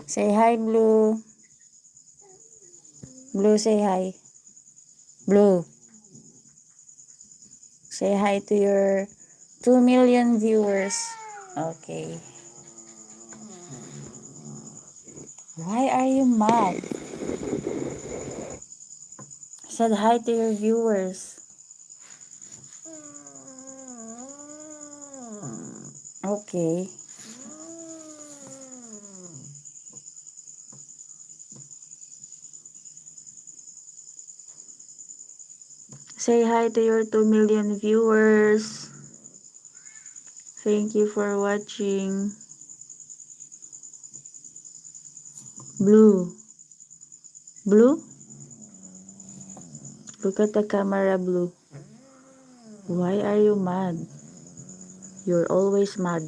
Say hi, Blue. Blue, say hi. Blue. Say hi to your 2 million viewers. Okay. Why are you mad? Said hi to your viewers. Okay. Say hi to your 2 million viewers. Thank you for watching. Blue. Blue? Look at the camera, Blue. Why are you mad? You're always mad.